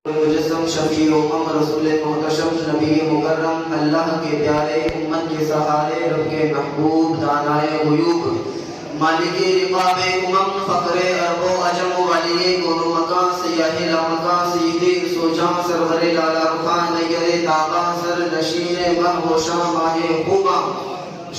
مجسم شفیع امم رسول محتشم نبی مکرم اللہ کے پیارے امت کے سہارے رب کے محبوب دانائے غیوب مالک رقاب امم فخر عرب و عجم ولی گونو مکان سیاہ لامکان سیدھ سوجاں سرور لالا رخان نیر تابا سر نشین محوشاں ماہ خوباں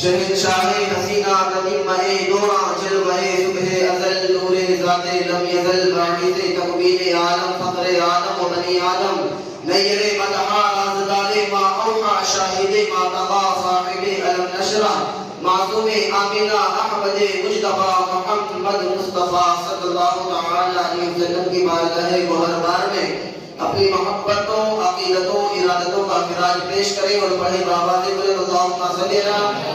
شہید شاہ حسینہ قدیم اے دورا جلوہ صبح ازل نور ذات لم یزل باعث تکوین عالم فخر آدم و بنی آدم نیر مدحا رازدار ما اوحا شاہد ما تقا صاحب علم نشرہ معصوم آمینہ احمد مجتبہ محمد مصطفیٰ صلی اللہ تعالی علیہ وسلم کی بارگاہ گوہر بار میں اپنی محبتوں عقیدتوں ارادتوں کا خراج پیش کریں اور پڑھیں بآواز بلند اللہم صلی اللہ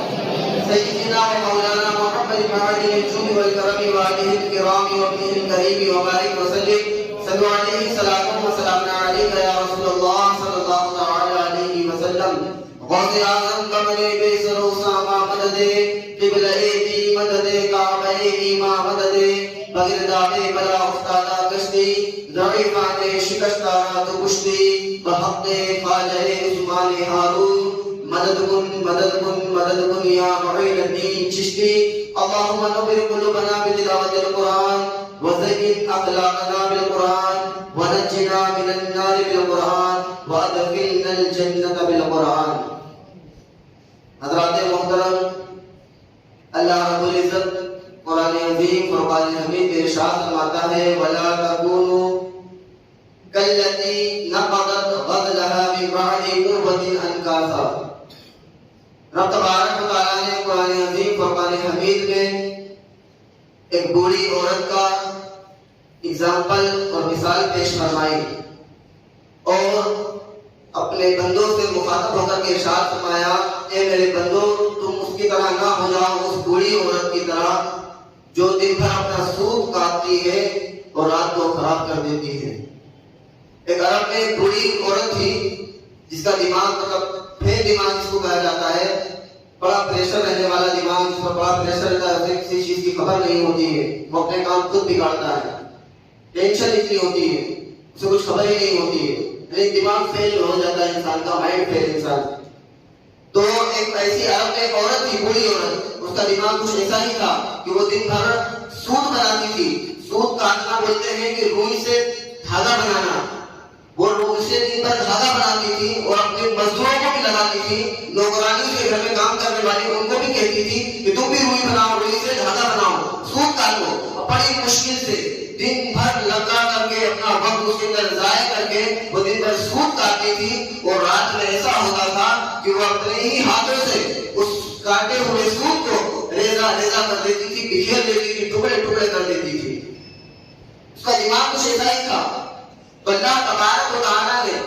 سیدنا و مولانا محمد معالی الجود والکرم وآلہ الکرام وابنہ الکریم وبارک وسلم صلو علیہ صلاة و سلام علیکہ یا رسول اللہ صلی اللہ تعالی علیہ وسلم غوث اعظم کمرے بے سر و ساما مدد قبلہ دی مدد کعبہ ایما مدد بغرداد بلا افتادہ کشتی ضعیفان شکستہ تو کشتی بحق خواجہ عثمان ہارون مدد کن یا معین الدین چشتی اللہم نور قلوبنا بتلاوت القرآن وزین اخلاقنا بالقرآن ونجنا من النار بالقرآن وادخلنا الجنة بالقرآن. حضرات محترم، اللہ رب العزت قرآن عظیم فرقان حمید میں ارشاد فرماتا ہے وَلَا تَكُونُوا كَالَّتِي نَقَضَتْ غَزْلَهَا مِنْ بَعْدِ قُرْبَةٍ أَنْكَاثًا. رب تبارک و تعالیٰ نے قرآن عظیم فرقان حمید میں ایک بوڑھی عورت کا اگزامپل اور مثال پیش فرمائی اور اپنے بندوں سے مخاطب ہو کر کے ارشاد فرمایا اے میرے بندوں تم اس کی طرح نہ ہو جاؤ اس بوڑھی عورت کی طرح جو دن بھر اپنا سود کاٹتی ہے اور رات کو خراب کر دیتی ہے. ایک عرب میں ایک بوڑھی عورت تھی جس کا دماغ مطلب پھر دماغ جس کو کہا جاتا ہے بڑا پریشر رہنے والا دماغ جس پر بڑا پریشر رہتا ہے کسی چیز کی خبر نہیں ہوتی ہے وہ اپنے کام خود بگاڑتا ہے ٹینشن اتنی ہوتی ہے اسے کچھ خبر ہی نہیں ہوتی ہے دماغ فیل ہو جاتا ہے انسان کا مائنڈ فیل انسان. تو ایک ایسی عرب میں ایک عورت تھی بوڑھی عورت اس کا دماغ کچھ ایسا ہی تھا کہ وہ دن بھر سود بناتی تھی. سود کاٹنا بولتے ہیں کہ روئی سے دھاگا بنانا. وہ روئی سے دن بھر دھاگا بناتی تھی اور اپنے مزدوروں کو بھی لگاتی تھی نوکرانی سے گھر میں کام کرنے والی ان کو بھی کہتی تھی کہ تم بھی روئی بناؤ روئی سے دھاگا بناؤ سود کاٹو. بڑی مشکل سے دن بھر لگا کر کے اپنا وقت اس کے اندر ضائع کر کے وہ دن بھر سود کاٹتی تھی اور رات میں ایسا ہوتا تھا کہ وہ اپنے ہی ہاتھوں سے اس کاٹے ہوئے سود کو ریزہ ریزہ کر دیتی تھی بکھیر دیتی تھی ٹکڑے ٹکڑے کر دیتی تھی. اس کا دماغ کچھ ایسا ہی تھا. تو اللہ تبارک و تعالیٰ نے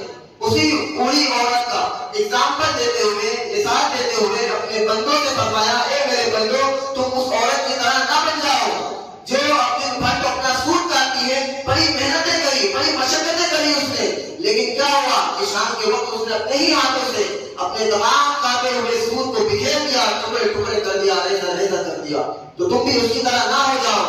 اسی بوڑھی عورت کا اگزامپل دیتے ہوئے مثال دیتے ہوئے اپنے بندوں سے فرمایا اے میرے بندوں تم اس عورت کی طرح نہ بن جاؤ جو اپنے بھر کو اپنا سود کاٹتی ہے. بڑی محنتیں کری بڑی مشقتیں کری اس نے لیکن کیا ہوا کہ شام کے وقت اس نے اپنے ہی ہاتھوں سے اپنے تمام کاٹے ہوئے سود کو بکھیر دیا ٹکڑے ٹکڑے کر دیا ریزہ ریزہ کر دیا. تو تم بھی اس کی طرح نہ ہو جاؤ.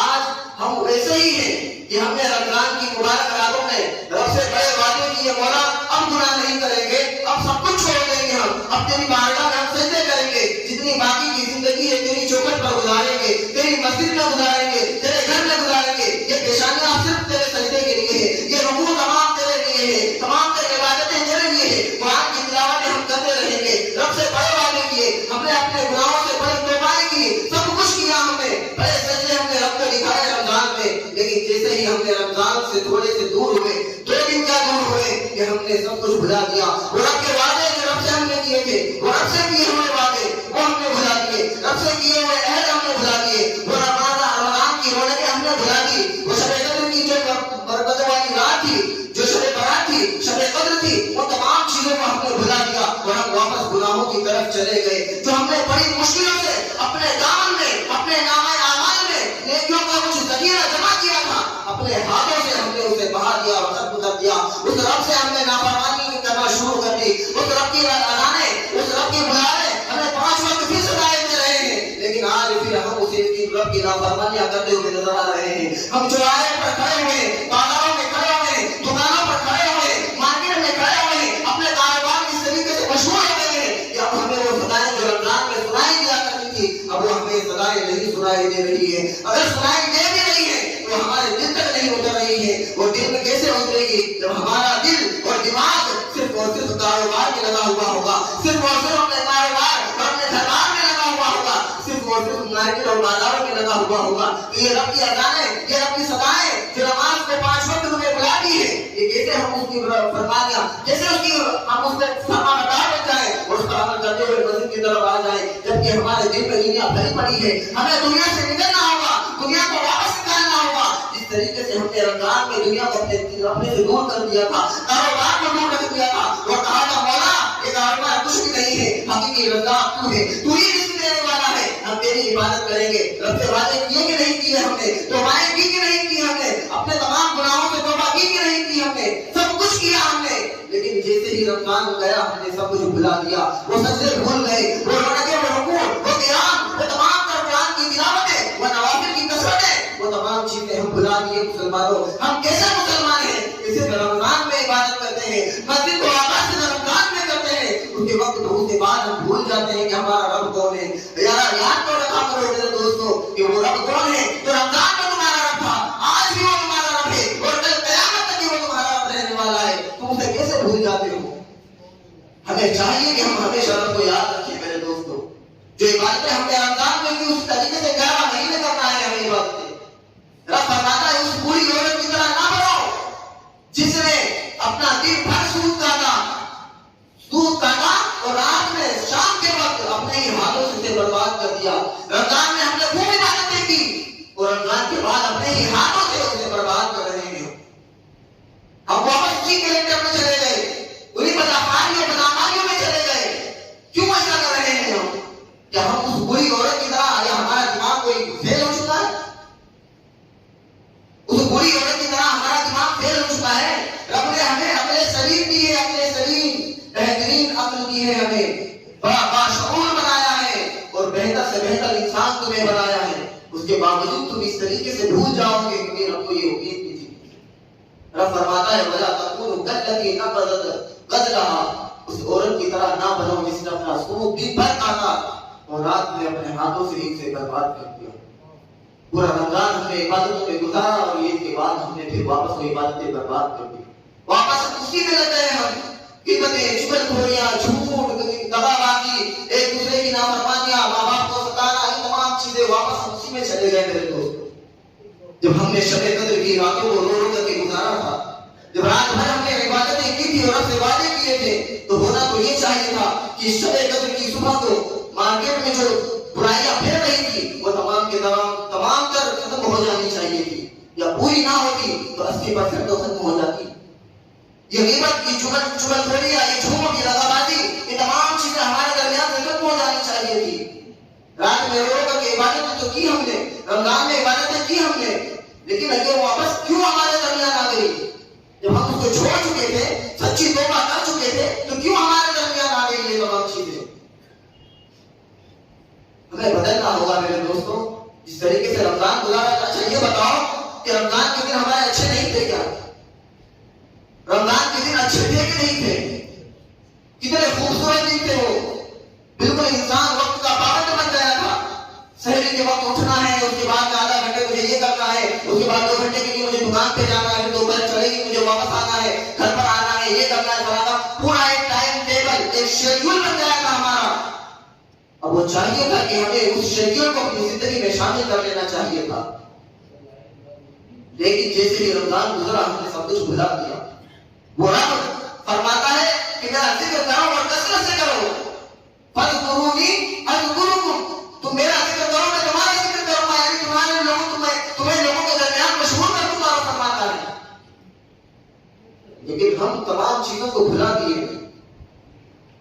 آج ہم ویسے ہی ہیں کہ ہم نے رمضان کی مبارک راتوں میں رب سے بڑے وعدے کیے مولا اب گناہ نہیں کریں گے اب سب کچھ چھوڑ دیں گے ہم اب تیری بارگاہ میں ہم سجدے کریں گے جتنی باقی کی زندگی ہے تیری چوکھٹ پر گزاریں گے تیری مسجد میں گزاریں گے تیرے گھر میں گزاریں گے. یہ پیشانیاں صرف تیرے سجدے کے لیے ہے یہ رکوع تمام تیرے لیے ہے تمام تیری عبادتیں تیرے لیے ہے. قرآن کی تلاوتیں ہم کرتے رہیں گے. رب سے بڑے وعدے کیے ہم نے اپنے گناہوں سے بڑے توبائیں کی سب کچھ کیا ہم نے بڑے سجدے ہم نے رب کو دکھائے رمضان میں. لیکن جیسے ہی ہم نے رمضان سے تھوڑے سے دور ہوئے 2 دن کیا دور ہوئے کہ ہم نے سب کچھ بھلا دیا. وہ رب کے وعدے جو رب سے ہم نے کیے تھے وہ رب سے کیے ہوئے وعدے وہ ہم نے بھلا دیے. رب سے کیے ہوئے عہد ہم نے بھلا دیے. وہ رمضان کی رونقیں ہم نے بھلا دی. وہ شب قدر کی جو برکت والی رات تھی جو شب برات تھی شب قدر تھی وہ تمام چیزوں کو ہم نے بھلا دیا اور ہم واپس گناہوں کی طرف چلے گئے. جو ہم نے بڑی مشکلوں سے اپنے دامن میں اپنے نامہ اعمال میں نیکیوں کا کچھ ذخیرہ جمع کیا تھا اپنے ہاتھوں سے ہم نے اسے بہا دیا اور ختم کر دیا. اس رب سے ہم نے نافرمانی کرنا شروع کر دی. اس رب کی اذانیں اس رب کی بلائیں ہمیں 5 وقت پھر سنائے دے رہے ہیں لیکن آج پھر ہم اسی رب کی نافرمانیاں کرتے ہوئے نظر آ رہے ہیں. ہم چوراہے پر کھڑے ہوئے بازاروں میں کھڑے ہوئے دکانوں پر کھڑے اگر سنائی دے بھی رہی ہے تو ہمارے دل تک نہیں اتر رہی ہے. وہ دل میں کیسے اترے گی جب ہمارا دل اور دماغ صرف اور صرف کاروبار میں لگا ہوا ہوگا, صرف اور صرف اپنے کاروبار اور اپنے دربار میں لگا ہوا ہوگا, صرف اور صرف مارکیٹ اور بازاروں میں لگا ہوا ہوگا. تو یہ رب کی اذانیں, یہ رب کی صدائیں جو نماز کو 5 وقت ہمیں بلاتی ہے, یہ کیسے ہم اس کی فرمانیاں, کیسے اس کی ہم اس سے فرما بردار بن جائیں اور اس پر عمل کرتے ہوئے مسجد کی طرف آ جائیں, جبکہ ہمارے دل میں دنیا بھری پڑی ہے. ہمیں دنیا سے نکلنا ہوگا, دنیا کو واپس نکالنا ہوگا. جس طریقے سے ہم نے رمضان میں دنیا کو اپنے سے دور کر دیا تھا, کاروبار کو دور کر دیا تھا, اور کہا تھا مولا یہ کاروبار کچھ بھی نہیں ہے, حقیقی رزاق تو ہے, تو ہی رزق دینے والا ہے, ہم تیری عبادت کریں گے. رب سے وعدے کیے کہ نہیں کیے ہم نے, توبائیں کی کہ نہیں کی ہم نے, اپنے تمام گناہوں سے توبہ کی کہ نہیں کی ہم نے, سب کچھ کیا ہم نے. لیکن جیسے ہی رمضان گیا ہم نے سب کچھ بھلا دیا. وہ سجدے بھول گئے, وہ رکوع, وہ رکوع, وہ قیام, وہ تمام قرآن کی تلاوتیں, وہ نوافل کی کثرتیں, وہ تمام چیزیں ہم بھلا دیے. مسلمانوں, ہم کیسے مسلمان ہیں کہ صرف رمضان میں عبادت کرتے ہیں, مسجد کو آباد سے رمضان میں کرتے ہیں, اس کے وقت تو اس کے بعد ہم بھول جاتے ہیں کہ ہمارا رب کون ہے. یاد تو رکھا کرو میرے دوستوں کہ وہ رب کون ہے جو رمضان میں تمہارا رب تھا, آج بھی وہ تمہارا رب ہے, اور کل قیامت تک وہ تمہارا رب رہنے والا ہے. تم اسے کیسے بھول جاتے ہو؟ ہمیں چاہیے کہ ہم ہمیشہ رب کو یاد رکھیں میرے دوستوں. جو عبادتیں ہم نے رمضان میں کی اس طریقے سے 11 مہینے کرنا ہے ہمیں عبادتیں. رب فرماتا ہے اس بری عورت کی طرح نہ بنو جس نے اپنا دن بھر سود کاٹا اور رات میں شام کے وقت اپنے ہی ہاتھوں سے اسے برباد کر دیا. رمضان میں ہم نے خوب عبادتیں کی اور رمضان کے بعد اپنے ہی ہاتھوں سے اسے برباد کر رہے ہیں. ہم واپس اسی کیلنڈر میں چلے گئے, انہیں بدافاریوں بداماریوں میں چلے گئے. کیوں ایسا کر رہے ہیں ہم؟ کیا ہم اس بری عورت کی طرح, یا ہمارا دماغ کوئی فیل ہو چکا ہے؟ اس بری عورت کی طرح ہمارا دماغ فیل ہو چکا ہے. رب نے ہمیں اپنے شریر دی ہے, اپنے شریر بہترین عقل دی ہے, ہمیں بڑا باشعور بنایا ہے اور بہتر سے بہتر انسان تمہیں بنایا ہے. اس کے باوجود تم اس طریقے سے بھول جاؤ گے کہ رب کو یہ امید کی تھی. رب فرماتا ہے وَلَا تَكُونُوا كَالَّتِي نَقَضَتْ غَزْلَهَا, اس عورت کی طرح نہ بنو جس نے اپنا سود دن بھر کاٹا اور رات میں اپنے ہاتھوں سے اسے برباد کر دیا. پورا رمضان ہم نے عبادتوں میں گزارا اور عید کے بعد ہم نے پھر واپس وہ عبادتیں برباد کر دی. واپس اسی میں لگ گئے ہم, قیمتیں, چغلخوریاں, جھوٹ, دغا بازی, ایک دوسرے کی نافرمانیاں, ماں باپ کو ستانا, یہ تمام چیزیں واپس ہم اسی میں چلے گئے میرے دوست. جب ہم نے شب قدر کی راتوں کو رو رو کر کے گزارا تھا, جب رات بھر ہم نے عبادتیں کی تھی اور رب سے وعدے کیے تھے, تو ہونا تو یہ چاہیے تھا کہ شب قدر کی صبح کو مارکیٹ میں جو برائیاں پھیل رہی تھی وہ تمام کے تمام کر ختم ہو جانی چاہیے تھی, یا پوری نہ ہوتی تو 80% تو ختم ہو جاتی. یہ غیبت کی چغلخوری, یہ جھوٹ, یہ دغا بازی, یہ تمام چیزیں ہمارے درمیان سے ختم ہو جانی چاہیے تھی. رات میں رو کر کے عبادتیں تو کی ہم نے, رمضان میں عبادتیں کی ہم نے, لیکن اگر واپس کیوں ہمارے درمیان آ گئی؟ جب ہم اس کو چھوڑ چکے تھے, سچی توبہ کر چکے تھے, تو کیوں ہمارے درمیان آ گئی یہ تمام چیزیں؟ ہمیں بدلنا ہوگا میرے دوستوں. جس طریقے سے رمضان گزارا, اچھا یہ بتاؤ کہ رمضان کے دن ہمارے اچھے نہیں تھے کیا؟ رمضان کے دن اچھے تھے کہ نہیں تھے؟ کتنے خوبصورت دن تھے وہ, بالکل انسان وقت کا پابند بن گیا تھا. سحری کے وقت اٹھنا ہے, اس کے بعد آدھا گھنٹے مجھے یہ کرنا ہے, اس کے بعد 2 گھنٹے کے لیے مجھے دکان پہ جانا ہے, 2 بجے چلے گی مجھے واپس آنا ہے, گھر پر آنا ہے, یہ کرنا ہے, فلانا, پورا ایک ٹائم ٹیبل, ایک شیڈیول بن گیا تھا ہمارا. اب وہ چاہیے تھا کہ ہمیں اس شیڈیول کو اپنی زندگی میں شامل کر لینا چاہیے تھا, لیکن جیسے ہی رمضان گزرا ہم نے سب کچھ بھلا دیا. وہ رب فرماتا ہے کہ میرا ذکر کرو اور کثرت سے کرو, فاذکرونی اذکرکم, تم میرا ذکر کرو میں تمہارا ذکر کروں گا, یعنی تمہیں لوگوں کے درمیان مشہور کر دوں گا. فرماتا ہے لیکن ہم تمام چیزوں کو بھلا دیے,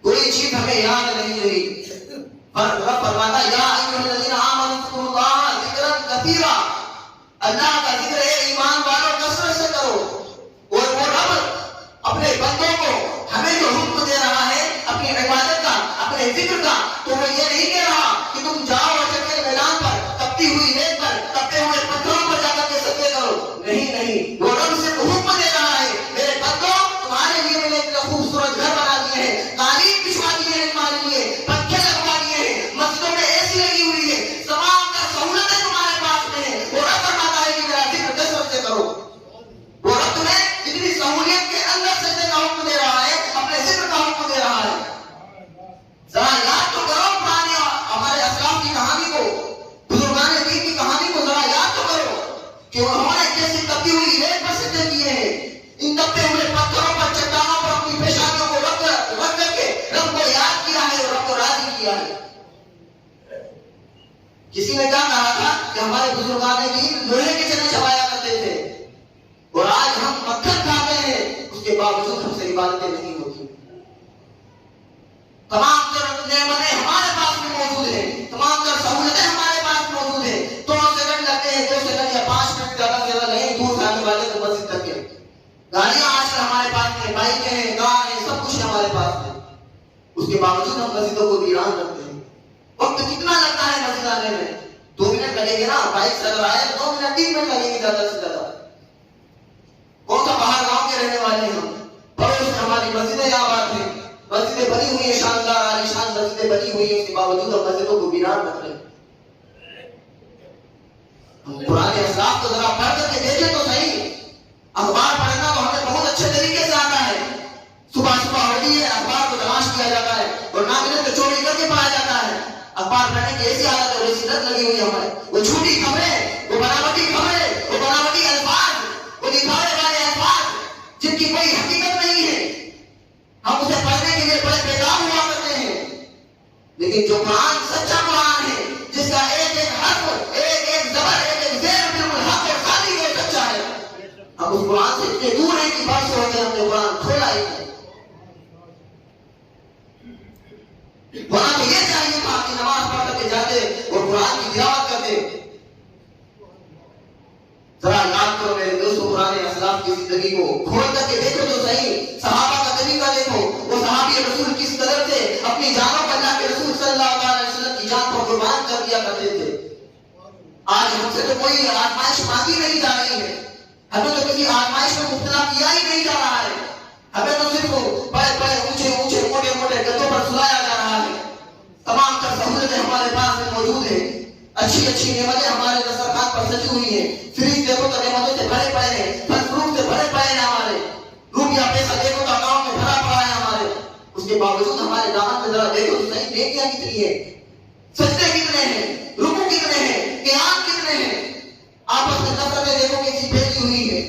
کوئی چیز ہمیں یاد نہیں رہی. رب فرماتا ہے یا ایھا الذین آمنوا اذکروا اللہ ذکرا کثیرا, اللہ کا ذکر ہے ایمان والوں کثرت سے کرو. اور وہ رب اپنے بندوں کو ہمیں جو حکم دے رہا ہے اپنی عبادت کا, اپنے ذکر کا, تو وہ یہ نہیں کہہ رہا کہ تم جاؤ اور جنگ کے میدان پر تپتی ہوئی ریت پر, تپتے ہوئے پتھروں پر جا کر کے سجدے کرو. نہیں, وہ رب سے حکم دے رہا ہے میرے بندوں تمہارے لیے میں نے اتنا خوبصورت گھر بنا دیے ہیں, قالین بچھوا دیے ہیں تمہارے لیے, پنکھے لگوا دیے ہیں, مسجدوں میں AC لگی ہوئی ہے, تمام سہولتیں تمہارے پاس میں سہولیت کے اندر سجدے کا حکم دے رہا ہے، اپنے ذکر کا حکم دے رہا ہے۔ ذرا یاد تو کرو پرانے ہمارے اسلاف کی کہانی کو، بزرگان دین کی کہانی کو ذرا یاد تو کرو کہ انہوں نے کیسی تپی ہوئی ریت پر سجدے کیے ہیں۔ ان تپے ہوئے پتھروں پر، چٹانوں پر اپنی پیشانیوں کو رکھ کر کے رب کو یاد کیا ہے اور رب کو راضی کیا ہے۔ کسی نے کیا کہا تھا کہ ہمارے بزرگان دین لوہے کے چنے چبایا کرتے تھے، اور آج ہم مکھن کھاتے ہیں، اس کے باوجود ہم سے عبادتیں نہیں ہوتی۔ تمام تر نعمتیں ہمارے پاس میں موجود ہیں، تمام تر سہولتیں ہمارے پاس موجود ہیں، 2 سیکنڈ لگتے ہیں، 2 سیکنڈ یا 5 منٹ زیادہ سے زیادہ نہیں دور جانے والے تو مسجد تک کے۔ گاڑیاں آج کل ہمارے پاس ہیں، بائکیں ہیں، کار ہیں، سب کچھ ہمارے پاس ہے، اس کے باوجود ہم مسجدوں کو ویران رکھتے ہیں۔ وقت کتنا لگتا ہے مسجد آنے میں؟ 2 منٹ لگیں گے نا، بائک سے اگر آئے 2 منٹ 3 منٹ لگیں گے زیادہ سے زیادہ۔ کون سا باہر گاؤں کے رہنے والے ہیں ہم، پڑوس میں ہماری مسجدیں آباد ہیں، مسجدیں بنی ہوئی ہیں، شاندار عالیشان مسجدیں بنی ہوئی ہیں، اس کے باوجود ہم مسجدوں کو ویران رکھ رہے ہیں۔ ہم پرانے اسلاف کو ذرا پڑھ کر کے دیکھیں تو صحیح۔ اخبار پڑھنا تو ہمیں بہت اچھے طریقے سے آتا ہے، صبح صبح ہوتی ہے اخبار کو تلاش کیا جاتا ہے اور ناقدیں تو چوری کر کے پایا جاتا ہے۔ اخبار پڑھنے کی ایسی عادت اور ایسی لت لگی ہوئی ہے ہمیں، وہ جھوٹی خبریں، وہ بناوٹی خبریں، وہ بناوٹی الفاظ، وہ دکھاوے والے الفاظ جن کی کوئی حقیقت نہیں ہے، ہم اسے پڑھنے کے لیے بڑے بیدار ہوا کرتے ہیں۔ لیکن جو قرآن سچا قرآن ہے، جس کا ایک ایک حرف، ایک ایک زبر، ایک ایک زیر بالکل حق اور خالی اور سچا ہے، ہم اس قرآن سے اتنے دور ہیں کہ برس ہوتے ہیں ہم نے قرآن کھولا ہی نہیں۔ وہاں تو یہ چاہیے تھا کہ نماز پڑھ کر کے جاتے اور قرآن کی تلاوت کرتے۔ ذرا یاد کرو میرے دوستوں، پرانے اسلاف کی زندگی کو کھول کر کے دیکھو تو صحیح، صحابہ کا طریقہ دیکھو، وہ صحابی رسول کس قدر سے اپنی جانوں پر اللہ کے رسول صلی اللہ علیہ وسلم کی جان کو قربان کر دیا کرتے تھے۔ آج ہم سے تو کوئی آزمائش مانگی نہیں جا رہی ہے، ہمیں تو کسی آزمائش میں مبتلا کیا ہی نہیں جا رہا ہے، ہمیں تو صرف بڑے بڑے اونچے اونچے موٹے موٹے گدوں پر سلایا جا رہا ہے۔ تمام تر سہولتیں ہمارے پاس میں موجود ہیں، اچھی اچھی نعمتیں ہمارے دسترخوان پر سجی ہوئی ہیں، فریج دیکھو تو نعمتوں سے بھرے پڑے ہیں، پھل فروٹ سے بھرے پڑے ہیں ہمارے، روپیہ پیسہ دیکھو تو اکاؤنٹ میں بھرا پڑا ہے ہمارے، اس کے باوجود ہمارے دامن میں ذرا دیکھو تو صحیح، نیکیاں کتنی ہیں، سجدے کتنے ہیں، رکوع کتنے ہیں، قیام کتنے ہیں۔ آپس میں نفرتیں دیکھو کیسی پھیلی ہوئی ہے،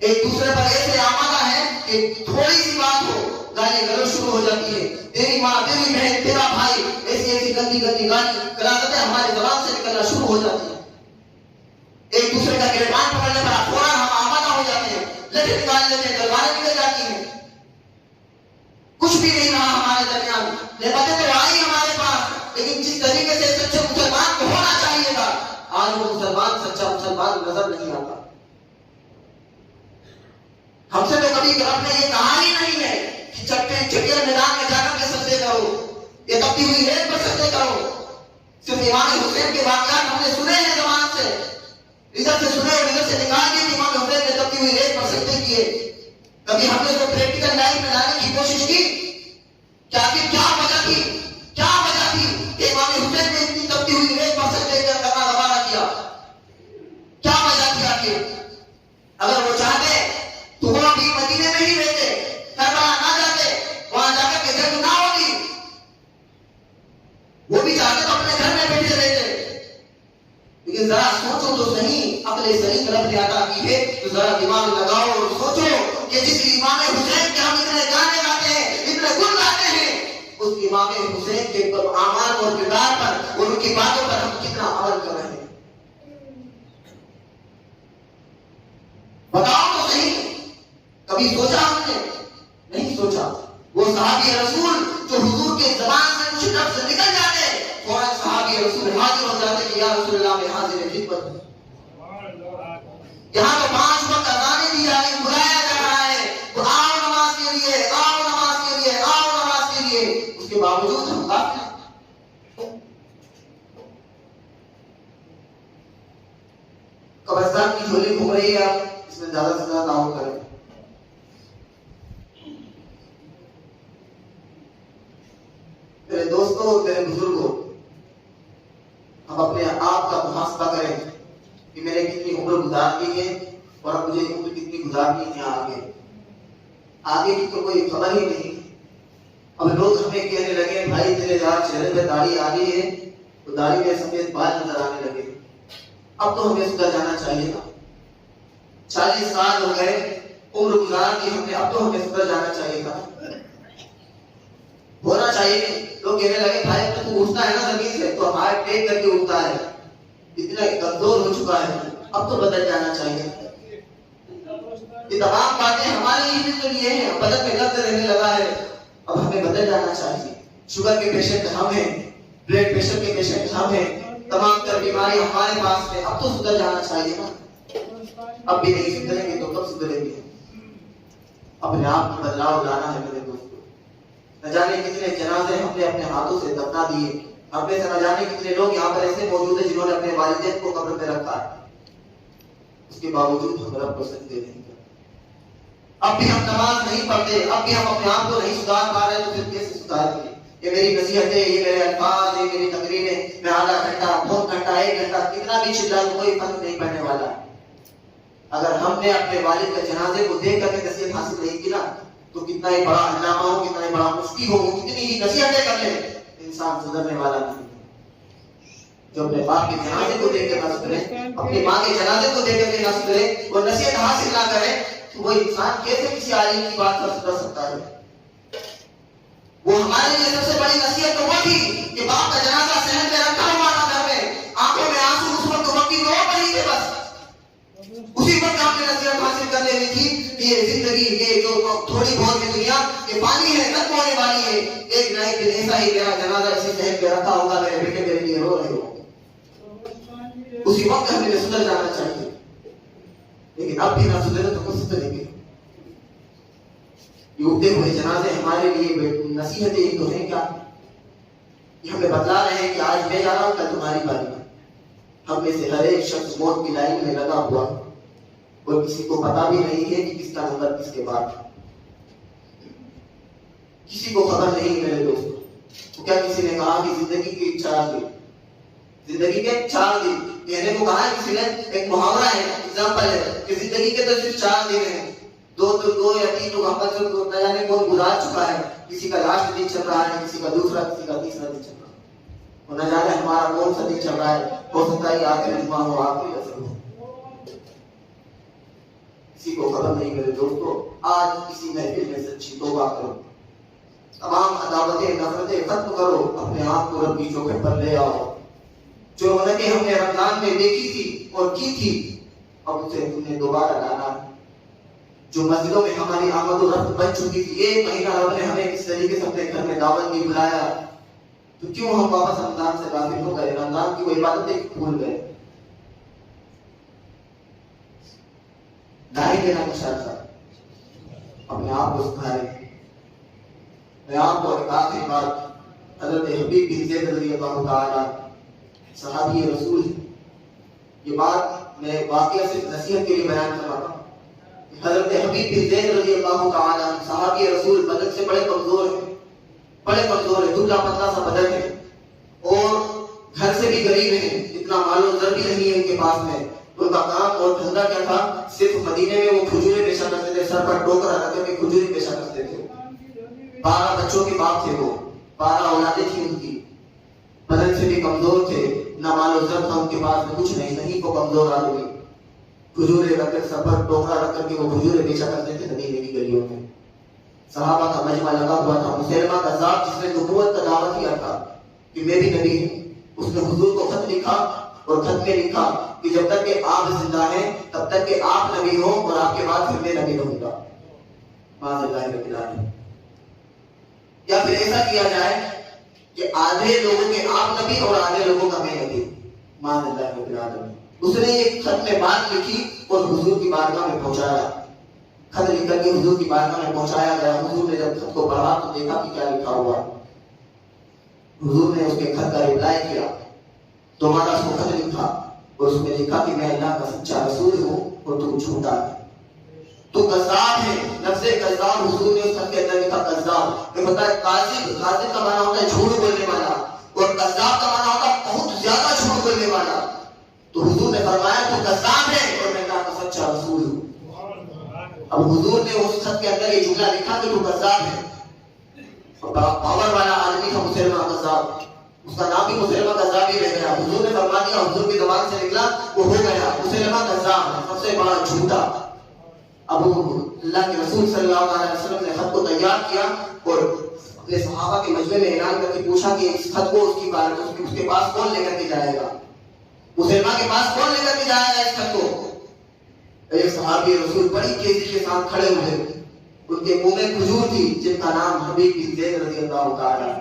ایک دوسرے پر ایسے آمادہ ہے کہ تھوڑی سی بات ہو گالی گلوچ شروع ہو جاتی ہے، تیری ماں، تیری بہن، تیرا بھائی، ایسی ایسی گندی گندی گالی غلاظتیں ہماری زبان سے نکلنا شروع ہو جاتی ہیں۔ ایک دوسرے کا گریبان پکڑنے پر فوراً ہم آمادہ ہو جاتے ہیں، لٹے نکال لیتے ہیں، تلواریں نکل جاتی ہیں، کچھ بھی نہیں رہا ہمارے درمیان۔ نعمتیں تو آئی ہمارے پاس، لیکن جس طریقے سے سچے مسلمان کو ہونا چاہیے تھا، آج وہ مسلمان سچا مسلمان نظر نہیں آتا۔ ہم سے تو کبھی رب نے یہ کہا ہی نہیں ہے کہ چٹیل میدان میں جا کر کے سجدے کرو، یہ تپتی ہوئی ریت پر سجدے کرو۔ صرف امام حسین کے واقعات ہم نے سنے ہیں زبان سے، ادھر سے سنے اور ادھر سے نکال دیے کہ امام حسین نے تپتی ہوئی ریت پر سجدے کیے۔ کبھی ہم نے تو پریکٹیکل لائف میں لانے کی کوشش کی کہ آخر کیا وجہ تھی کہ امام حسین نے اتنی تپتی ہوئی ریت پر سجدے کرنا گوارا کیا؟ کیا وجہ تھی آخر؟ اگر وہ چاہتے تو وہ ابھی مدینے میں ہی رہتے، کربلا نہ جاتے، وہاں جا کر کے جنگ نہ ہوتی، وہ بھی چاہتے تو اپنے گھر میں بیٹھے رہتے۔ لیکن ذرا سوچو تو صحیح، عقل سلیم رب نے عطا کی ہے تو ذرا دماغ لگاؤ اور سوچو کہ جس امام حسین کے ہم اتنے گانے گاتے ہیں، اتنے گن گاتے ہیں، اس امام حسین کے اعمال اور کردار پر اور ان کی باتوں پر ہم کتنا عمل کر رہے ہیں؟ بتاؤ تو صحیح، کبھی سوچا ہم نے؟ نہیں سوچا۔ وہ صحابی رسول جو حضور کے زبان سے کچھ لفظ نکل جاتے، فوراً صحابی رسول حاضر ہو جاتے کہ یا رسول اللہ میں حاضر خدمت ہوں۔ یہاں تو 5 وقت اذانیں دی جا رہی، بلایا جا رہا ہے، تو آؤ نماز کے لیے، آؤ نماز کے لیے، آؤ نماز کے لیے، اس کے باوجود ہم غافل ہیں۔ قبرستان کی جھولی گھوم رہی ہے، اس میں زیادہ سے زیادہ تعاون کریں۔ میرے دوستوں، میرے بزرگوں، ہم اپنے آپ کا محاسبہ کریں کہ میں نے کتنی عمر گزار دی ہے اور اب مجھے عمر کتنی گزارنی ہے آگے۔ آگے کی تو کوئی خبر ہی نہیں. اب لوگ ہمیں کہنے لگے بھائی تیرے یار چہرے پہ داڑھی آ گئی ہے تو داڑھی میں سفید بال نظر آنے لگے. اب تو ہمیں سدھر جانا چاہیے تھا. 40 سال ہو گئے عمر گزار کی ہم نے, اب تو ہمیں سدھر جانا چاہیے تھا. ہونا چاہیے. لوگ کہنے لگے بھائی تو اٹھتا ہے نا زمین سے تو ہارٹ ٹیک کر کے اٹھتا ہے, اتنا کمزور ہو چکا ہے, اب تو بدل جانا چاہیے. یہ تمام باتیں ہمارے لیے ہیں. بدن میں درد رہنے لگا ہے, اب ہمیں بدل جانا چاہیے. شوگر کے پیشنٹ ہم ہیں, بلڈ پریشر کے پیشنٹ ہم ہیں, تمام تر بیماری ہمارے پاس ہے. اب تو سدھر جانا چاہیے نا. اب بھی نہیں سدھریں گے تو کب سدھریں گے؟ اپنے آپ میں بدلاؤ لانا ہے میرے دوستوں. نہ جانے کتنے جنازے ہم نے اپنے ہاتھوں سے دفنا دیے. ہم میں سے نہ جانے کتنے لوگ یہاں پر ایسے موجود ہیں جنہوں نے اپنے والدین کو قبر پہ رکھا ہے, اس کے باوجود ہم رب کو سجدے نہیں کرتے. اب بھی ہم نماز نہیں پڑھتے, اب بھی ہم اپنے آپ کو نہیں سدھار پا رہے, تو پھر کیسے سدھار گے؟ یہ میری نصیحتیں, یہ میرے الفاظ, یہ میری تقریریں, میں آدھا گھنٹہ, 2 گھنٹہ, 1 گھنٹہ کتنا بھی چلا کوئی فرق نہیں پڑنے والا. اگر ہم نے اپنے والد کے جنازے کو دیکھ کر کے نصیحت حاصل نہیں کی نا, تو کتنا ہی بڑا علامہ ہو, کتنا ہی بڑا مفتی ہو, کتنی ہی نصیحتیں کر لے, انسان سدھرنے والا نہیں. جو اپنے باپ کے جنازے کو دیکھ کر نہ سدھرے, اپنی ماں کے جنازے کو دیکھ کر کے نہ سدھرے, وہ نصیحت حاصل نہ کرے, تو وہ انسان کیسے کسی عالم کی بات پر سدھر سکتا ہے؟ وہ ہمارے لیے سب سے بڑی نصیحت تو وہ تھی کہ باپ کا جنازہ صحن پہ رکھا ہوا تھا گھر میں, آنکھوں میں آنسو, اس وقت وقت کی 2 پڑی تھے بس. اسی وقت ہم نے نصیحت حاصل کر لینی تھی کہ یہ زندگی, یہ جو تھوڑی بہت کی دنیا, یہ پانی ہے, ختم ہونے والی ہے. ایک نہ ایک دن ایسا ہی میرا جنازہ اسی صحن پہ رکھا ہوگا, میرے بیٹے میرے لیے رو رہے ہوں. اسی وقت ہمیں سدھر جانا چاہیے. لیکن اب بھی نہ سدھرے تو کچھ سدھریں گے. یہ اٹھتے ہوئے جنازے ہمارے لیے نصیحتیں ہی تو ہیں کیا؟ یہ ہمیں بتلا رہے ہیں کہ آج میں جا رہا ہوں, کل تمہاری باری ہے. ہم میں سے ہر ایک شخص موت کی لائن میں لگا ہوا, اور کسی کو پتا بھی نہیں ہے کہ کس کا نمبر کس کے بعد. کسی کو خبر نہیں میرے دوستوں. تو کیا کسی نے کہا کہ زندگی کے 4 دن, زندگی کے 4 دن کہنے کو کہا ہے کسی نے, ایک محاورہ ہے, ایگزامپل ہے کہ زندگی کے تو صرف 4 دن ہیں. 2 یا 3 تو ہم پر نہ جانے کون گزار چکا ہے. کسی کا لاسٹ دن چل رہا ہے, کسی کا دوسرا, کسی کا تیسرا دن چل رہا ہے. اور نہ جانے ہمارا کون سا دن چل رہا ہے. ہو سکتا ہے آخری جمعہ ہو, آخری اثر ہو, کسی کو خبر نہیں میرے دوستوں. آج کسی محفل میں سچی توبہ کرو, تمام عداوتیں, نفرتیں ختم کرو, اپنے آپ کو رب کی چوکھٹ پر لے آؤ. جو رونقیں ہم نے رمضان میں دیکھی تھی اور کی تھی, اب اسے تم نے دوبارہ لانا. جو مسجدوں میں ہماری آمد و رفت بن چکی تھی, 1 مہینہ رب نے ہمیں کس طریقے سے اپنے گھر میں دعوت نہیں بلایا, تو کیوں ہم واپس رمضان سے غافل ہو گئے, رمضان کی وہ عبادتیں بھول گئے؟ دائی دینا مشاہدہ, اپنے آپ کو سدھاریں. میں آپ کو ایک آخری بات, حضرت حبیب بن زید رضی اللہ تعالیٰ صحابی رسول, یہ بات میں واقعہ صرف نصیحت کے لیے بیان کر رہا ہوں. حضرت حبیب بن زید رضی اللہ تعالیٰ صحابی رسول بدن سے بڑے کمزور ہیں, دبلا پتلا سا بدن ہے, اور گھر سے بھی غریب ہیں, اتنا مال و زر بھی نہیں ہے ان کے پاس میں. ان کا کام اور دھندا کیا تھا, صرف مدینے میں وہ کھجوریں بیچا کرتے تھے, سر پر ٹوکرا رکھ کر کے کھجوریں بیچا کرتے تھے. 12 بچوں کے باپ تھے وہ, 12 اولادیں تھیں ان کی, بدن سے بھی کمزور تھے, نہ مال و زر تھا ان کے پاس میں, کچھ نہیں کو کمزور آدمی. کھجوریں رکھ کر, سر پر ٹوکرا رکھ کر کے وہ کھجوریں بیچا کرتے تھے مدینے کی گلیوں میں. صحابہ کا مجمع لگا ہوا تھا. مسلمہ کذاب جس نے نبوت کا دعویٰ کیا تھا کہ میں بھی نبی ہوں, اس نے حضور کو خط لکھا, اور خط میں لکھا کہ جب تک کہ آپ زندہ ہیں تب تک کہ آپ نبی ہو, اور آپ کے بعد پھر میں نبی رہوں گا. معاذ اللہ رب العالمین. یا پھر ایسا کیا جائے کہ آدھے لوگوں کے آپ نبی اور آدھے لوگوں کا میں نبی. معاذ اللہ رب العالمین. اس نے ایک خط میں بات لکھی اور حضور کی بارگاہ میں پہنچایا. خط لکھ کر کے حضور کی بارگاہ میں پہنچایا گیا. حضور نے جب خط کو پڑھا تو دیکھا کہ کیا لکھا ہوا. حضور نے اس کے خط کا رپلائی کیا, دوبارہ اس کو خط لکھا, اور اس میں لکھا کہ میں اللہ کا سچا رسول ہوں اور تم جھوٹا ہے, تو کذاب ہے. لفظ کذاب حضور نے اس خط کے اندر لکھا کذاب. یہ پتہ ہے کاذب, کاذب کا معنی ہوتا ہے جھوٹ بولنے والا, اور کذاب کا معنی ہوتا ہے بہت زیادہ جھوٹ بولنے والا. تو حضور نے فرمایا تو کذاب ہے اور میں اللہ کا سچا رسول ہوں. اب حضور نے اس خط کے اندر یہ جملہ لکھا کہ تو کذاب ہے، پاور والا آدمی تھا مسلمہ کذاب، اس کا نام بھی مسلمہ کذاب ہی رہ گیا. حضور نے فرما دیا، حضور کی زبان سے نکلا، وہ ہو گیا مسلمہ کذاب ہے، سب سے بڑا جھوٹا. اب اللہ کے رسول صلی اللہ علیہ وسلم نے خط کو تیار کیا اور اپنے صحابہ کے مجمع میں اعلان کر کے پوچھا کہ اس خط کو اس کے پاس کون لے کر کے جائے گا، مسلمہ کے پاس کون لے کر کے جائے گا اس خط کو. ایک صحابی رسول بڑی تیزی کے ساتھ کھڑے ہوئے، ان کے منہ میں کھجور تھی جن کا نام حبیب بن زید رضی اللہ تعالیٰ.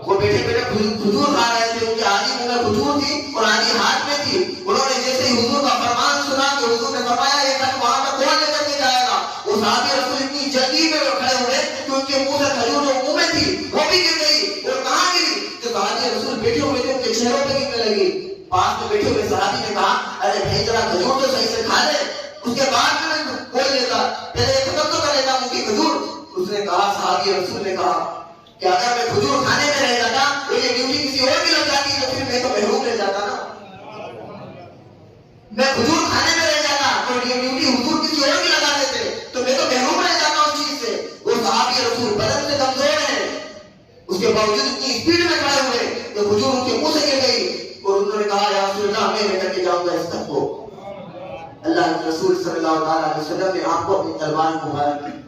وہ بیٹھے بیٹھے کھجور کھا رہے تھے، ان کے آدھی منہ میں کھجور تھی اور آدھی ہاتھ میں تھی. انہوں نے جیسے ہی حضور کا فرمان سنا کہ حضور نے فرمایا یہ خط وہاں پر کون لے کر کے جائے گا، وہ صحابی رسول اتنی جلدی میں کھڑے ہوئے کہ ان کے منہ سے کھجور جو منہ میں تھی وہ بھی گر گئی. اور کہاں گری؟ جو صحابی رسول بیٹھے ہوئے تھے ان کے چہروں پہ گرنے لگی. پاس میں بیٹھے ہوئے صحابی نے کہا ارے بھائی ذرا کھجور تو صحیح سے کھا لے، اس کے بعد میں کوئی لیتا، پہلے ختم تو کر لیتا مجھ کی کھجور. اس نے کہا، صحابی رسول نے کہا کہ اگر میں کھجور کھانے میں رہ جاتا تو یہ ڈیوٹی کسی اور کی لگ جاتی تو پھر میں تو محروم رہ جاتا نا. میں کھجور کھانے میں رہ جاتا تو یہ ڈیوٹی حضور کسی اور کی لگا دیتے تو میں تو محروم رہ جاتا اس چیز سے. وہ صحابی رسول بدن سے کمزور ہیں، اس کے باوجود اتنی اسپیڈ میں کھڑے ہوئے کہ کھجور ان کے منہ سے گر گئی اور انہوں نے کہا یا رسول اللہ میں لے کر کے جاؤں گا اس خط کو. اللہ کے رسول صلی اللہ علیہ وسلم نے آپ کو اپنی تلوار مبارک دی،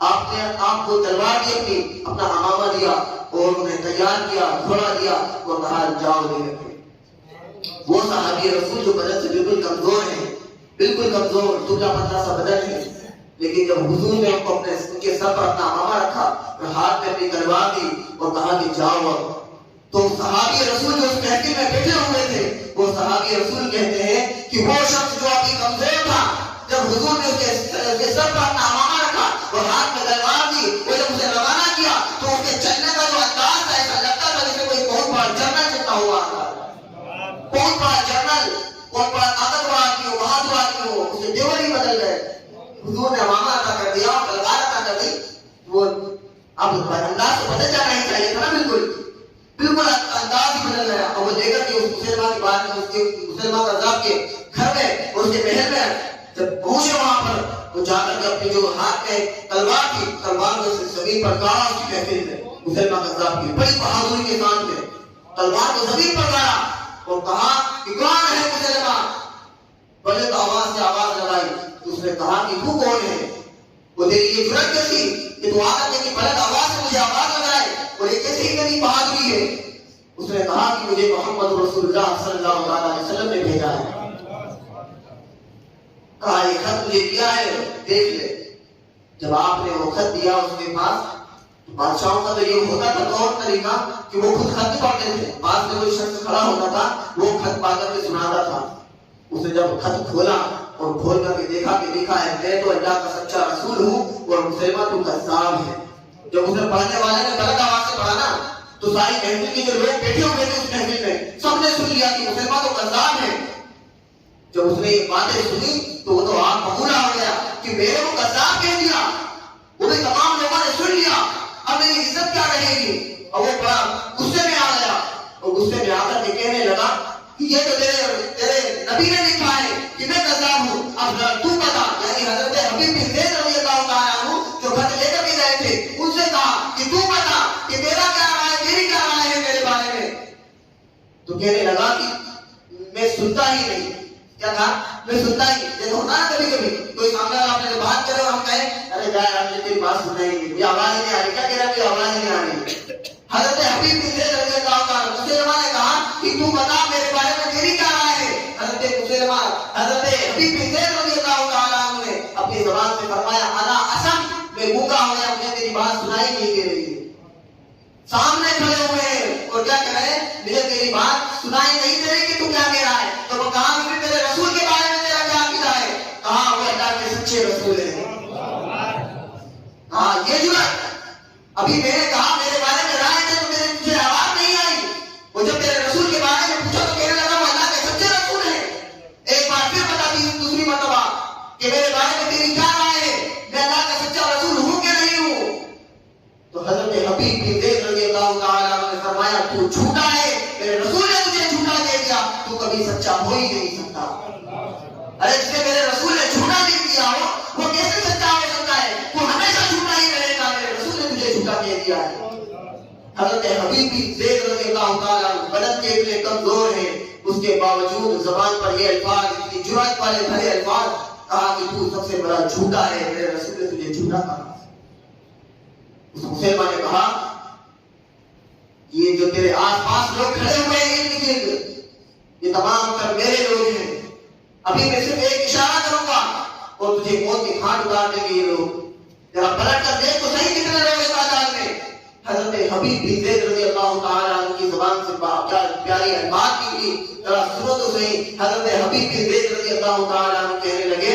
آپ نے آپ کو تلوار دی، اپنا امامہ دیا اور انہیں تیار کیا، گھوڑا دیا اور کہا جاؤ لے کر کے. وہ صحابی رسول جو بدن سے بالکل کمزور ہیں، بالکل کمزور دبلا پتلا سا بدن ہے، لیکن جب حضور نے ان کو اپنے ان کے سر پر اپنا امامہ رکھا اور ہاتھ میں اپنی تلوار دی اور کہا کہ جاؤ، تو صحابی رسول جو اس محفل میں بیٹھے ہوئے تھے وہ صحابی رسول کہتے ہیں کہ وہ شخص جو ابھی کمزور تھا، جب حضور نے اس کے سر پر اپنا امامہ رکھا اور ہاتھ میں تلوار دی اور جب اسے روانہ کیا تو اس کے چلنے کا جو انداز تھا ایسا لگتا تھا جیسے کوئی بہت بڑا جنرل چلتا ہوا تھا، بہت بڑا جنرل، بہت بڑا طاقتور آدمی ہو، بہادر آدمی ہو، اسے دیور ہی بدل گئے. حضور نے امامہ عطا کر دیا اور تلوار عطا کر دی. وہ اب انداز تو بدل جانا ہی چاہیے تھا نا، بالکل انداز ہی بدل گیا. اور وہ لے کر کے اس مسلمہ کے بعد میں اس کے مسلمہ کذاب کے گھر میں اور اس کے محل میں جب پہنچے وہاں پر وہ جا کر کے اپنی جو ہاتھ میں تلوار تھی تلوار کو زمین پر گاڑا، اس کی محفل میں مسلمہ کذاب کی بڑی بہادری کے ساتھ میں تلوار کو زمین پر گاڑا اور کہا کہ کون ہے مسلمہ. بڑے آواز سے آواز لگائی تو اس نے کہا کہ تو کون ہے؟ وہ تیری یہ جرأت کیسی کہ تو آ کر کے بلند آواز سے مجھے آواز لگائے اور یہ کیسی اتنی بہادری ہے؟ اس نے کہا کہ مجھے محمد رسول اللہ صلی اللہ علیہ وسلم نے بھیجا ہے. کہا یہ خط مجھے دیا ہے دیکھ لے. جب آپ نے وہ خط دیا اس کے پاس، بادشاہوں کا تو یہ ہوتا تھا طور طریقہ کہ وہ خود خط پڑھتے تھے، بعد میں کوئی شخص کھڑا ہوتا تھا وہ خط پا کر کے سناتا تھا. اس نے جب خط کھولا اور کھول کر کے دیکھا کہ لکھا ہے میں تو اللہ کا سچا رسول ہوں اور مسلمہ تو کذاب ہے. جب اسے پڑھنے والے نے بلند آواز سے پڑھا نا تو ساری محفل کے جو لوگ بیٹھے ہوئے تھے اس محفل میں سب نے سن لیا کہ مسلمہ تو کذاب ہے. جب اس نے یہ باتیں سنی تو وہ تو آپ بھولا ہو گیا کہ میرے کو کذاب کہہ دیا. وہ بھی تمام لوگوں نے سن لیا، اب میری عزت کیا رہے گی. اور وہ بڑا غصے میں آ گیا اور غصے میں آ کر کے کہنے لگا کہ یہ تو تیرے نبی نے لکھا ہے کہ میں کذاب ہوں، اب تو بتا. یعنی حضرت حبیب بن زید رضی اللہ تعالیٰ عنہ جو خط لے کر کے گئے تھے ان سے کہا کہ تو بتا کہ تیرا کیا رائے، تیری کیا رائے ہے میرے بارے میں. تو کہنے لگا کہ میں سنتا ہی نہیں. کیا کہا؟ میں سنتا ہی. جیسے ہوتا ہے کبھی کبھی کوئی سامنے والا آپ نے بات کرے اور ہم کہیں ارے جائے ہم نے تیری بات سنا ہی نہیں، یہ آواز ہی نہیں آ رہی. کیا کہہ رہا ہے؟ یہ آواز ہی نہیں آ رہی. حضرت حبیب بن زید رضی اللہ تعالیٰ مسلمہ نے کہا کہ تو بتا میرے بارے میں تیری کیا رائے ہے. حضرت حبیب بن زید رضی اللہ تعالیٰ نے اپنی زبان سے فرمایا انا اسم، میں گونگا ہو گیا، مجھے تیری بات سنائی نہیں دے رہی ہے. سامنے کھڑے ہوئے ہیں اور کیا کہہ رہے ہیں؟ مجھے تیری بات سنائی نہیں دے رہی کہ تو کیا کہہ رہا ہے. تو وہ کہا کہ تیرے رسول کے بارے میں تیرا کیا عقیدہ ہے؟ کہا وہ اللہ کے سچے رسول ہیں. ہاں یہ جرأت. ابھی میں نے کہا میرے بارے میں رائے دے تو مجھے آواز نہیں آئی. وہ جب تیرے رسول کے بارے میں پوچھا تو کہنے لگا وہ اللہ کے سچے رسول ہیں. ایک بار پھر بتا دی دوسری مرتبہ کہ میرے بارے میں تیری کیا رائے ہے، میں اللہ کا سچا رسول ہوں کہ نہیں ہوں. تو حضرت حبیب بن زید رضی اللہ تعالیٰ عنہ نے فرمایا تو جھوٹا ہے، میرے رسول نے تجھے جھوٹا کہہ دیا، تو کبھی سچا ہو ہی نہیں سکتا. ارے جس نے میرے رسول نے جھوٹا لکھ دیا ہو وہ کیسے سچا کیا ہے. حضرت حبیب بن زید رضی اللہ تعالیٰ بدن کے اتنے کمزور ہیں، اس کے باوجود زبان پر یہ الفاظ، اتنی جرأت والے بھرے الفاظ کہا کہ تو سب سے بڑا جھوٹا ہے، میرے رسول نے تجھے جھوٹا کہا. اس مسلمان نے کہا یہ جو تیرے آس پاس لوگ کھڑے ہوئے ہیں ارد گرد، یہ تمام تر میرے لوگ ہیں. ابھی میں صرف ایک اشارہ کروں گا اور تجھے موت کی کھانٹ اتار دیں گے یہ لوگ. ذرا پلٹ کر دیکھ تو صحیح کتنے لوگ ہیں تعداد میں. حضرت حبیب بن زید رضی اللہ تعالیٰ عنہ کی زبان سے پیاری الفاظ نکلی. ذرا سنو تو صحیح. حضرت حبیب بن زید رضی اللہ تعالیٰ عنہ کہنے لگے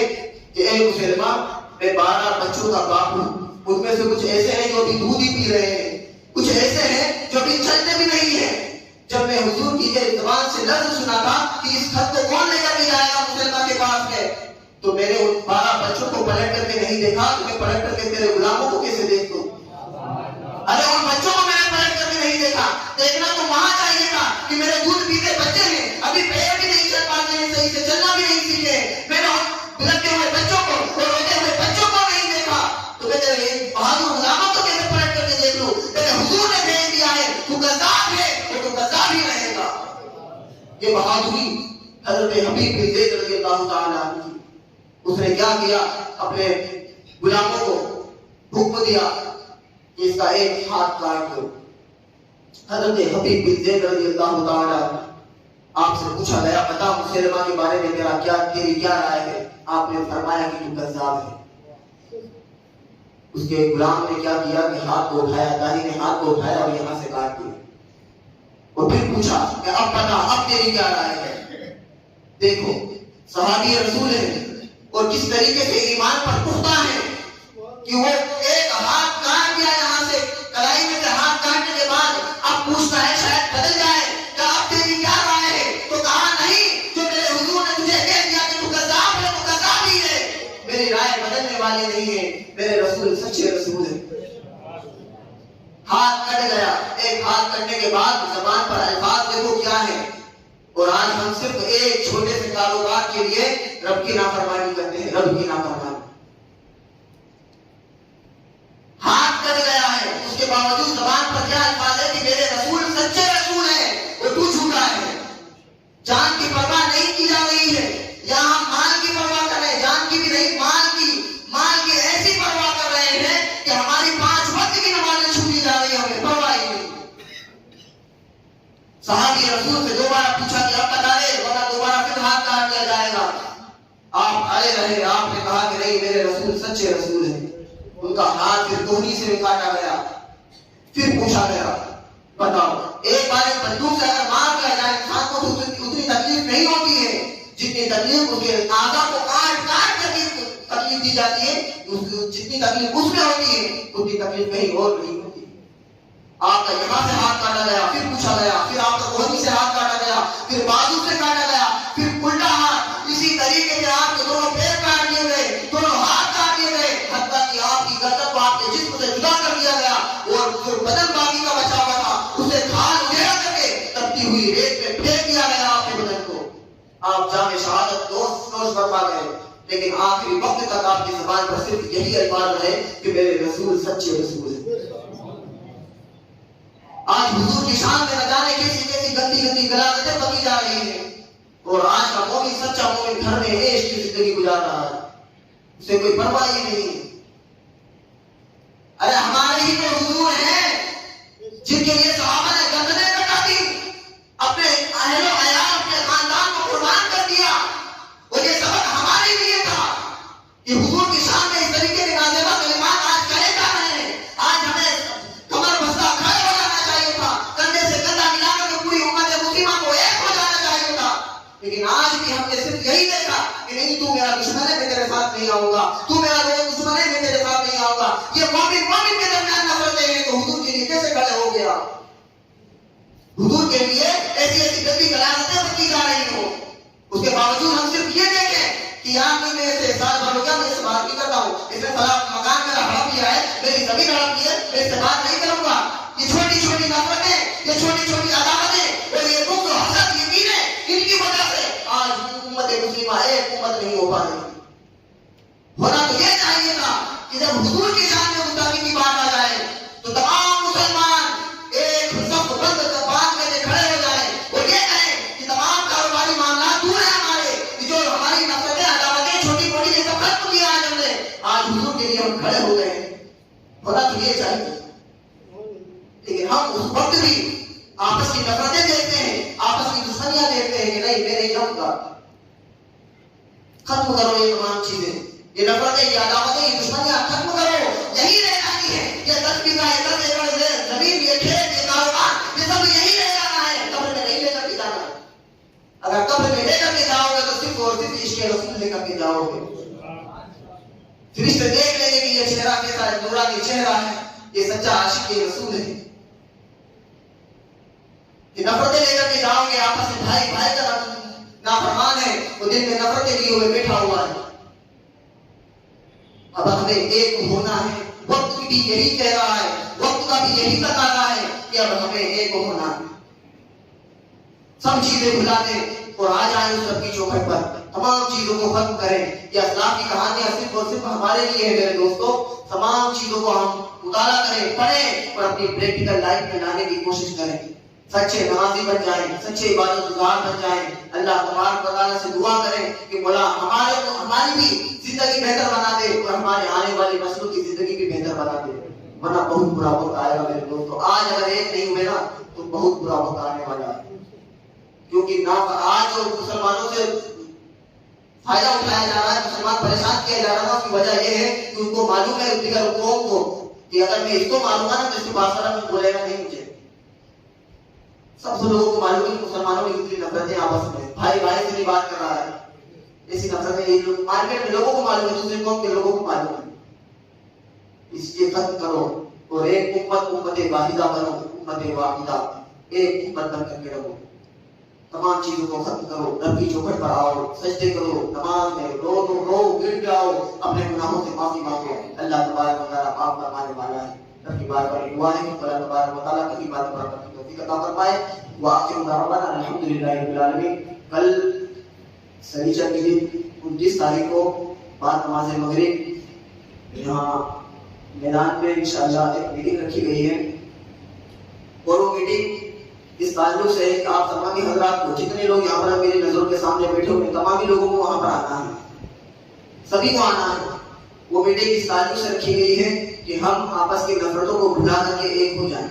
کہ اے مسلمہ، میں 12 بچوں کا باپ ہوں. ان میں سے کچھ ایسے ہیں جو ابھی دودھ ہی پی رہے ہیں، کچھ ایسے ہیں جو ابھی چلتے بھی نہیں ہیں. جب میں حضور کی یہ زبان سے لفظ سنا تھا کہ اس خط کو کون لے کر کے جائے گا مسلمہ کے پاس ہے، تو میں نے ان 12 بچوں کو پلٹ کر کے نہیں دیکھا، تو میں پلٹ کر کے تیرے غلاموں کو کیسے دیکھ دوں؟ ارے ان بچوں کو میں نے پلٹ کر کے نہیں دیکھا. دیکھنا تو وہاں چاہیے تھا کہ میرے دودھ پیتے بچے ہیں، ابھی پیر بھی نہیں چل پاتے ہیں، صحیح سے چلنا بھی نہیں سیکھے. میں نے بلکتے ہوئے بچوں کو اور روتے ہوئے بچوں کو نہیں دیکھا، تو میں تیرے بہادر غلاموں کو کیسے پلٹ کر کے دیکھ لوں؟ میرے حضور نے بھیج دیا ہے، تو غضب ہے تو غضب ہی رہے گا. یہ بہادری حضرت حبیب بن زید رضی اللہ تعالیٰ عنہ کی. اس نے کیا کیا؟ اپنے غلاموں کو حکم دیا کہ اس کا ایک ہاتھ کاٹ دو. حضرت حبیب بن زید رضی اللہ تعالیٰ عنہ آپ سے پوچھا گیا بتا مسلمہ کے بارے میں تیری کیا رائے ہے؟ آپ نے فرمایا کہ تو کذاب ہے. اس کے غلام نے کیا کیا کہ ہاتھ کو اٹھایا، داہنے ہاتھ کو اٹھایا اور یہاں سے کاٹ دیا. اور پھر پوچھا کہ اب بتا اب تیری کیا رائے ہے؟ دیکھو صحابی رسول ہیں اور کس طریقے سے ایمان پر پختہ ہے کہ وہ ایک ہاتھ کاٹ دیا یہاں سے، کلائی میں سے ہاتھ کاٹنے کے بعد اب پوچھتا ہے شاید بدل جائے کہ اب تیری کیا رائے ہے؟ تو کہا نہیں، جو میرے حضور نے تجھے کہہ دیا کہ تو کذاب ہے تو کذاب ہی ہے. میری رائے بدلنے والی نہیں ہے، میرے رسول سچے رسول ہیں. ہاتھ کٹ گیا. ایک ہاتھ کٹنے کے بعد زبان پر الفاظ دیکھو کیا ہے. اور آج ہم صرف ایک چھوٹے سے کاروبار کے لیے رب کی نافرمانی کرتے ہیں. رب کی نافرمانی. ہاتھ کٹ گیا ہے، اس کے باوجود زبان پر کیا الفاظ ہے کہ میرے رسول سچے رسول ہیں اور تو جھوٹا ہے. جان کی پرواہ نہیں کی جا رہی ہے. یہاں ہم مال کی پرواہ کر رہے ہیں، جان کی بھی نہیں، مال کی ایسی پرواہ کر رہے ہیں کہ ہماری 5 وقت کی نمازیں چھوٹی جا رہی ہیں، ہمیں پرواہ ہی نہیں. صحابی رسول سے دوبارہ پوچھا کہ اب بتا دے ورنہ دوبارہ پھر ہاتھ کاٹ دیا جائے گا. آپ کھڑے رہے. آپ نے کہا کہ نہیں، میرے رسول سچے رسول ہیں. ان کا ہاتھ پھر کوہنی سے کاٹا گیا. پھر پوچھا گیا بتاؤ ایک بار ایک بندوق سے اگر مار دیا جائے انسان کو تو اتنی تکلیف نہیں ہوتی ہے جتنی تکلیف اس کے اعضاء کو کاٹ کاٹ کر تکلیف دی جاتی ہے. جتنی تکلیف اس میں ہوتی ہے اتنی تکلیف کہیں اور نہیں ہوتی. آپ کا یہاں سے ہاتھ کاٹا گیا. پھر پوچھا گیا. پھر آپ کا کوہنی سے ہاتھ کاٹا گیا. پھر بازو سے کاٹا گیا. پھر الٹا ہاتھ. اسی طریقے سے آپ کے دونوں پیر کاٹ دیے گئے، دونوں ہاتھ کاٹ دیے گئے، حتیٰ کہ آپ کی گردن کو آپ کے جسم سے جدا کر دیا گیا اور جو بدن باقی کا بچا ہوا تھا اسے کھال اجیڑا کر کے تپتی ہوئی ریت میں پھینک دیا گیا آپ کے بدن کو. آپ جام شہادت نوش فرما گئے. لیکن آخری وقت تک آپ کی زبان پر صرف یہی الفاظ رہے کہ میرے رسول سچے رسول ہیں. آج حضور کی شان میں نہ جانے کیسی کیسی گندی گندی غلاظتیں بکی جا رہی ہیں اور آج کا مومن سچا مومن گھر میں عیش کی زندگی گزار رہا ہے، اسے کوئی پرواہ ہی نہیں. ارے ہمارے ہی تو حضور ہیں جن کے لیے صحابہ نے گردنیں کٹا دی، اپنے اہل و عیال اپنے خاندان کو قربان کر دیا. اور یہ سبق ہمارے لیے تھا کہ حضور کی شان میں اس طریقے کے نازیبہ کلمات آج کہے جا رہے ہیں. آج ہمیں کمر بستہ کھڑے ہو جانا چاہیے تھا، کندھے سے کندھا ملا کر پوری امت مسلمہ کو ایک ہو جانا چاہیے تھا. لیکن آج بھی ہم نے صرف یہی دیکھا کہ نہیں تو میرا دشمن ہے، میں تیرے ساتھ نہیں آؤں گا، تو میرا دشمن ہے، میں تیرے ساتھ نہیں آؤں گا. یہ مومن کے درمیان نفرتیں ہیں تو حضور کے لیے کیسے کھڑے ہو گیا؟ حضور کے لیے ایسی ایسی گندی غلاظتیں بکی جا رہی ہو، اس کے باوجود ہم صرف یہ دیکھیں کہ یہاں میں اسے سال بھر ہو گیا، میں اس سے بات نہیں کرتا ہوں، اس نے فلاں مکان میرا ہڑپ لیا ہے، میری زمین ہڑپ لی ہے، میں اس سے بات نہیں کروں گا. یہ چھوٹی چھوٹی نفرتیں، یہ چھوٹی چھوٹی عداوتیں اور یہ بغض و حسد، یہ کینے، ان کی وجہ سے آج امت مسلمہ ایک امت نہیں ہو پا رہی. ہونا تو یہ چاہیے تھا کہ جب حضور کی شان میں مستقیم کی بات آ جائے تو تمام ہونا تو یہ چاہیے، لیکن ہم اس وقت بھی آپس کی نفرتیں دیکھتے ہیں، آپس کی دشمنیاں دیکھتے ہیں کہ نہیں میں نہیں جاؤں گا۔ ختم کرو یہ تمام چیزیں، یہ نفرتیں، یہ عداوتیں، یہ دشمنیاں ختم کرو، یہی رہ جاتی ہے۔ یہ 10 بیگھہ، یہ 10 ایکڑ زمین، یہ کھیت، یہ کاروبار، یہ سب یہی رہ جانا ہے، قبر میں نہیں لے کر کے جانا۔ اگر قبر میں لے کر کے جاؤ گے تو صرف اور صرف عشق رسول لے کر کے جاؤ گے۔ فرشتے دیکھ لیں گے کہ یہ چہرہ کیسا ہے، نورانی چہرہ ہے، یہ سچا عاشق رسول ہے۔ کہ نفرتیں لے کر کے جاؤ گے، آپس میں بھائی بھائی کا نافرمان ہے، وہ دل میں نفرتیں لیے ہوئے بیٹھا ہوا ہے۔ اب ہمیں ایک ہونا ہے، وقت بھی یہی کہہ رہا ہے، وقت کا بھی یہی تقاضا ہے کہ اب ہمیں ایک ہونا ہے۔ سب چیزیں بھلا دیں اور آ جائیں اس رب کی چوکھٹ پر، تمام چیزوں کو ختم کریں۔ یہ اسلاف کی کہانیاں صرف اور صرف ہمارے لیے ہے میرے دوستوں، تمام چیزوں کو ہم مطالعہ کریں، پڑھیں اور اپنی پریکٹیکل لائف میں لانے کی کوشش کریں۔ سچے نمازی بن جائیں، سچے عبادت گزار بن جائیں۔ اللہ تبارک و تعالیٰ سے دعا کریں کہ مولا ہماری بھی زندگی بہتر بنا دے اور ہمارے آنے والی نسلوں کی زندگی بھی بہتر بنا دے، ورنہ بہت برا وقت آئے گا میرے دوستوں۔ آج اگر ایک نہیں ہوئے نا تو بہت برا وقت آنے والا ہے، کیونکہ آج جو مسلمانوں سے فائدہ اٹھایا جا رہا ہے، مسلمان پریشان کیا جا رہا ہے، اس کی وجہ یہ ہے کہ ان کو معلوم ہے دیگر قوم کو کہ اگر میں اس کو معلوم ہے نا تو اس کے پاس والا کچھ بولے گا نہیں مجھے۔ سب سے لوگوں کو معلوم ہے کہ مسلمانوں کی کتنی نفرتیں آپس میں، بھائی بھائی سے نہیں بات کر رہا ہے، ایسی نفرتیں یہ جو مارکیٹ میں لوگوں کو معلوم ہے، دوسرے قوم کے لوگوں کو معلوم ہے۔ اس کے ختم کرو اور ایک امت واحدہ بنو، امت واحدہ، ایک امت بن کر کے رہو۔ تمام چیزوں کو ختم کرو، رب کی چوکھٹ پر آؤ، سجدے کرو، نماز میں رو گر جاؤ، اپنے گناہوں سے معافی مانگو۔ اللہ تبارک و تعالیٰ معاف فرمانے والا ہے۔ رب کی بار بار دعا ہے کہ اللہ تبارک و تعالیٰ کبھی بات پر کرنے کی توفیق عطا فرمائے۔ وآخر دعوانا الحمدللہ رب العالمین۔ کل سنیچر کے دن 29 تاریخ کو بعد نماز مغرب یہاں میدان میں انشاءاللہ ایک میٹنگ رکھی گئی ہے، اور وہ میٹنگ اس تعلق سے ہے کہ آپ تمامی حضرات کو، جتنے لوگ یہاں پر میری نظروں کے سامنے بیٹھے ہوئے، تمامی لوگوں کو وہاں پر آنا ہے، سبھی کو آنا ہے۔ وہ میٹنگ اس تعلق سے رکھی گئی ہے کہ ہم آپس کی نفرتوں کو بھلا کر کے ایک ہو جائیں،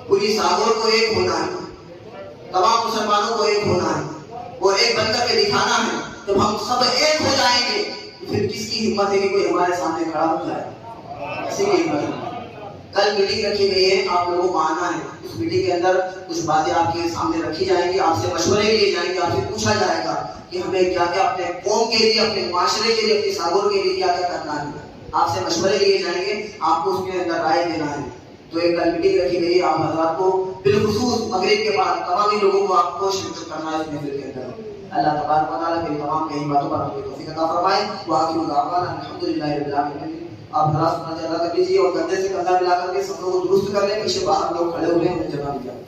پوری ساغور کو ایک ہونا ہے، تمام مسلمانوں کو ایک ہونا ہے اور ایک بن کر کے دکھانا ہے۔ جب ہم سب ایک ہو جائیں گے تو پھر کس کی ہمت ہے کہ کوئی ہمارے سامنے کھڑا ہو جائے؟ کسی کی ہمت نہیں۔ کل میٹنگ رکھی گئی ہے، آپ لوگوں کو آنا ہے۔ اس میٹنگ کے اندر کچھ باتیں آپ کے سامنے رکھی جائیں گی، آپ سے مشورے لیے جائیں گے، آپ سے پوچھا جائے گا کہ ہمیں کیا کیا اپنے قوم کے لیے، اپنے معاشرے کے لیے، اپنی ساغور کے لیے کیا کیا کرنا ہے۔ آپ سے مشورے لیے جائیں گے، آپ کو اس کے اندر رائے دینا ہے۔ تو ایک کل میٹنگ رکھی گئی ہے، آپ حضرات کو بالخصوص مغرب کے بعد تمامی لوگوں کو آپ کو شرکت کرنا ہے اس محفل کے اندر۔ اللہ تبارک و تعالیٰ میری تمام کئی باتوں پر ہمیں توفیق عطا فرمائے۔ وآخر دعوانا الحمدللہ رب العالمین۔ آپ حضرات سنت ادا کر لیجیے اور کندھے سے کندھا ملا کر کے سب لوگ درست کر لیں، پیچھے باہر لوگ کھڑے ہوئے ہیں، جگہ نہیں جائے۔